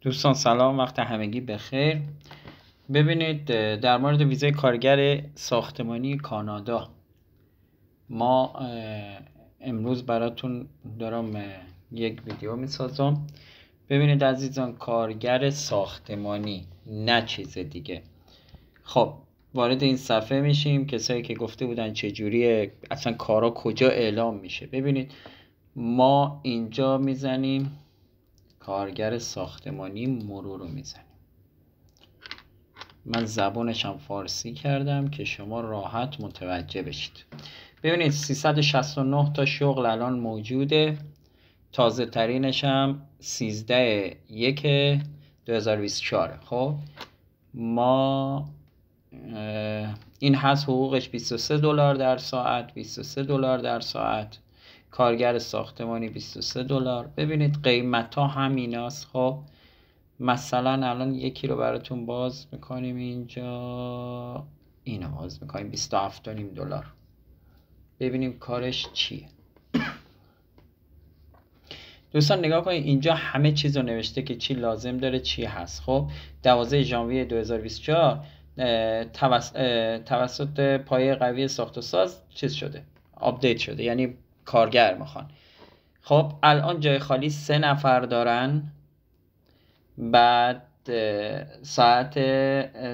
دوستان سلام، وقت همگی بخیر. ببینید، در مورد ویزای کارگر ساختمانی کانادا ما امروز براتون دارم یک ویدیو میسازم. ببینید عزیزان، کارگر ساختمانی، نه چیز دیگه. خب وارد این صفحه میشیم. کسایی که گفته بودن چجوری اصلا کارا کجا اعلام میشه، ببینید ما اینجا میزنیم کارگر ساختمانی مرور رو میزنیم. من زبانشم فارسی کردم که شما راحت متوجه بشید. ببینید 369 تا شغل الان موجوده. تازه ترینش هم 13/1/2024. خب ما این هست، حقوقش $23 در ساعت، $23 در ساعت. کارگر ساختمانی $23. ببینید قیمت ها همیناست. خب مثلا الان یکی رو براتون باز میکنیم، اینجا اینو باز میکنیم $27.5. ببینیم کارش چیه. دوستان نگاه کنید، اینجا همه چیز رو نوشته که چی لازم داره، چی هست. خب 12 ژانویه 2024 توسط پایه قوی ساخت و ساز چیز شده، آپدیت شده، یعنی کارگر میخوان. خب الان جای خالی 3 نفر دارن. بعد ساعت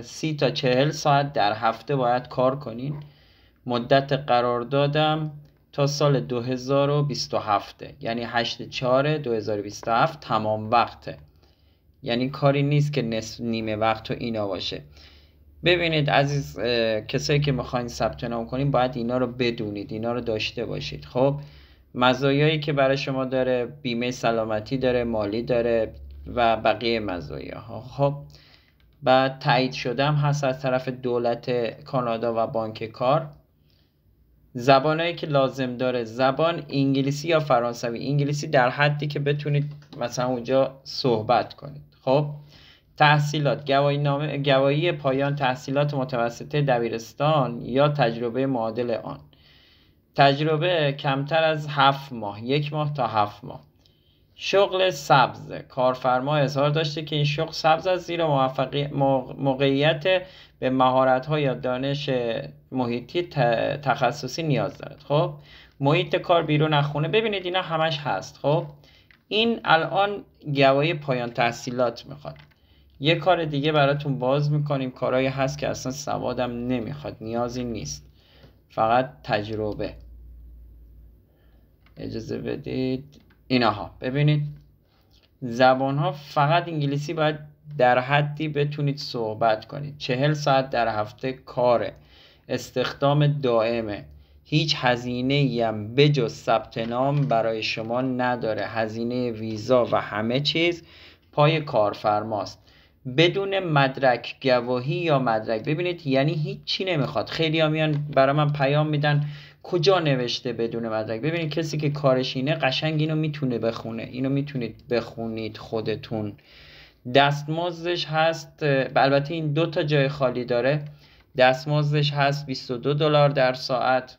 30 تا 40 ساعت در هفته باید کار کنین. مدت قراردادم تا سال 2027، یعنی 8/4/2027 تمام وقته، یعنی کاری نیست که نصف نیمه وقت و اینا باشه. ببینید عزیز، کسایی که میخواین ثبت نام کنین باید اینا رو بدونید، اینا رو داشته باشید. خب مزایایی که برای شما داره، بیمه سلامتی داره، مالی داره و بقیه مزایاها. خب بعد تایید شدم هست از طرف دولت کانادا و بانک کار. زبانایی که لازم داره، زبان انگلیسی یا فرانسوی. انگلیسی در حدی که بتونید مثلا اونجا صحبت کنید. خب تحصیلات، گواهی پایان تحصیلات متوسطه دبیرستان یا تجربه معادل آن. تجربه کمتر از 7 ماه، 1 ماه تا 7 ماه. شغل سبز، کارفرما اظهار داشته که این شغل سبز است زیرا موقعیت به مهارت‌ها یا دانش محیطی تخصصی نیاز دارد. خب محیط کار بیرون از خونه، ببینید اینا همش هست. خب این الان گواهی پایان تحصیلات میخواد. یه کار دیگه براتون باز میکنیم، کارهایی هست که اصلا سوادم نمیخواد، نیازی نیست، فقط تجربه. اجازه بدید اینها. ببینید زبانها فقط انگلیسی باید در حدی بتونید صحبت کنید. 40 ساعت در هفته کاره، استخدام دائمه، هیچ هزینه‌ای هم بجز ثبت نام برای شما نداره. هزینه ویزا و همه چیز پای کارفرماست، بدون مدرک، گواهی یا مدرک. ببینید یعنی هیچ چی نمیخواد. خیلی ها میان برای من پیام میدن کجا نوشته بدون مدرک. ببینید کسی که کارش اینه قشنگ اینو میتونه بخونه، اینو میتونید بخونید خودتون. دستمزدش هست، البته این 2 تا جای خالی داره. دستمزدش هست $22 در ساعت.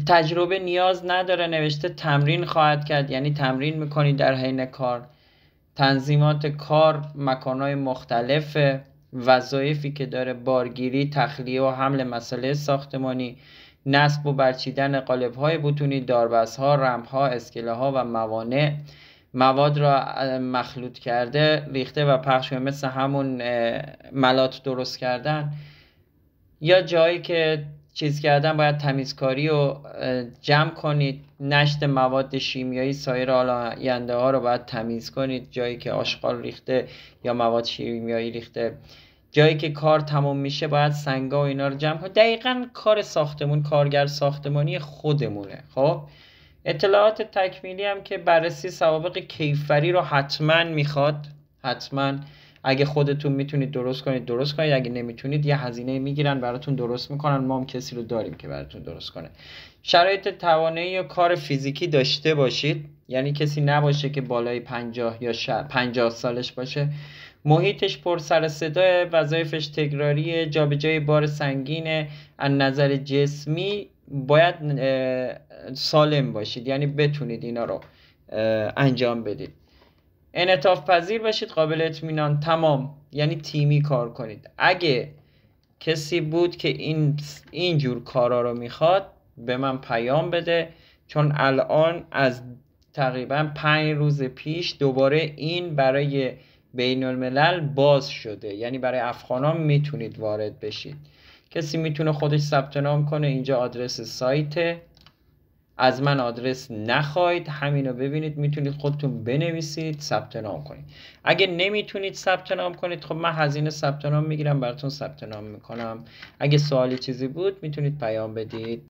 تجربه نیاز نداره، نوشته تمرین خواهد کرد، یعنی تمرین میکنید در حین کار. تنظیمات کار، مکانهای مختلف. وظایفی که داره: بارگیری، تخلیه و حمل مساله ساختمانی، نصب و برچیدن قالب‌های بتونی، داربست‌ها، رمپ‌ها، اسکله‌ها و موانع. مواد را مخلوط کرده، ریخته و پخش، مثل همون ملات درست کردن. یا جایی که چیز کردن باید تمیزکاری رو جمع کنید، نشت مواد شیمیایی، سایر آلاینده ها رو باید تمیز کنید. جایی که آشغال ریخته یا مواد شیمیایی ریخته. جایی که کار تمام میشه باید سنگا و اینا رو جمع کنید. دقیقاً کار ساختمون، کارگر ساختمانی خودمونه. خب اطلاعات تکمیلی هم که بررسی سوابق کیفری رو حتما میخواد. حتما اگه خودتون میتونید درست کنید درست کنید، اگه نمیتونید یه هزینه میگیرن براتون درست میکنن. ما هم کسی رو داریم که براتون درست کنه. شرایط توانایی یا کار فیزیکی داشته باشید، یعنی کسی نباشه که بالای 50 یا 50 سالش باشه. محیطش پر سر صدا، وظایفش تکراریه، جابجایی بار سنگینه. از نظر جسمی باید سالم باشید، یعنی بتونید اینا رو انجام بدید. انعطاف پذیر باشید، قابل اطمینان، تمام. یعنی تیمی کار کنید. اگه کسی بود که این جور کارا رو میخواد به من پیام بده، چون الان از تقریبا 5 روز پیش دوباره این برای بین الملل باز شده، یعنی برای افغانان میتونید وارد بشید. کسی میتونه خودش ثبت نام کنه. اینجا آدرس سایت، از من آدرس نخواید، همینو ببینید، میتونید خودتون بنویسید ثبت نام کنید. اگه نمیتونید ثبت نام کنید، خب من هزینه ثبت نام میگیرم براتون ثبت نام میکنم. اگه سوالی چیزی بود میتونید پیام بدید.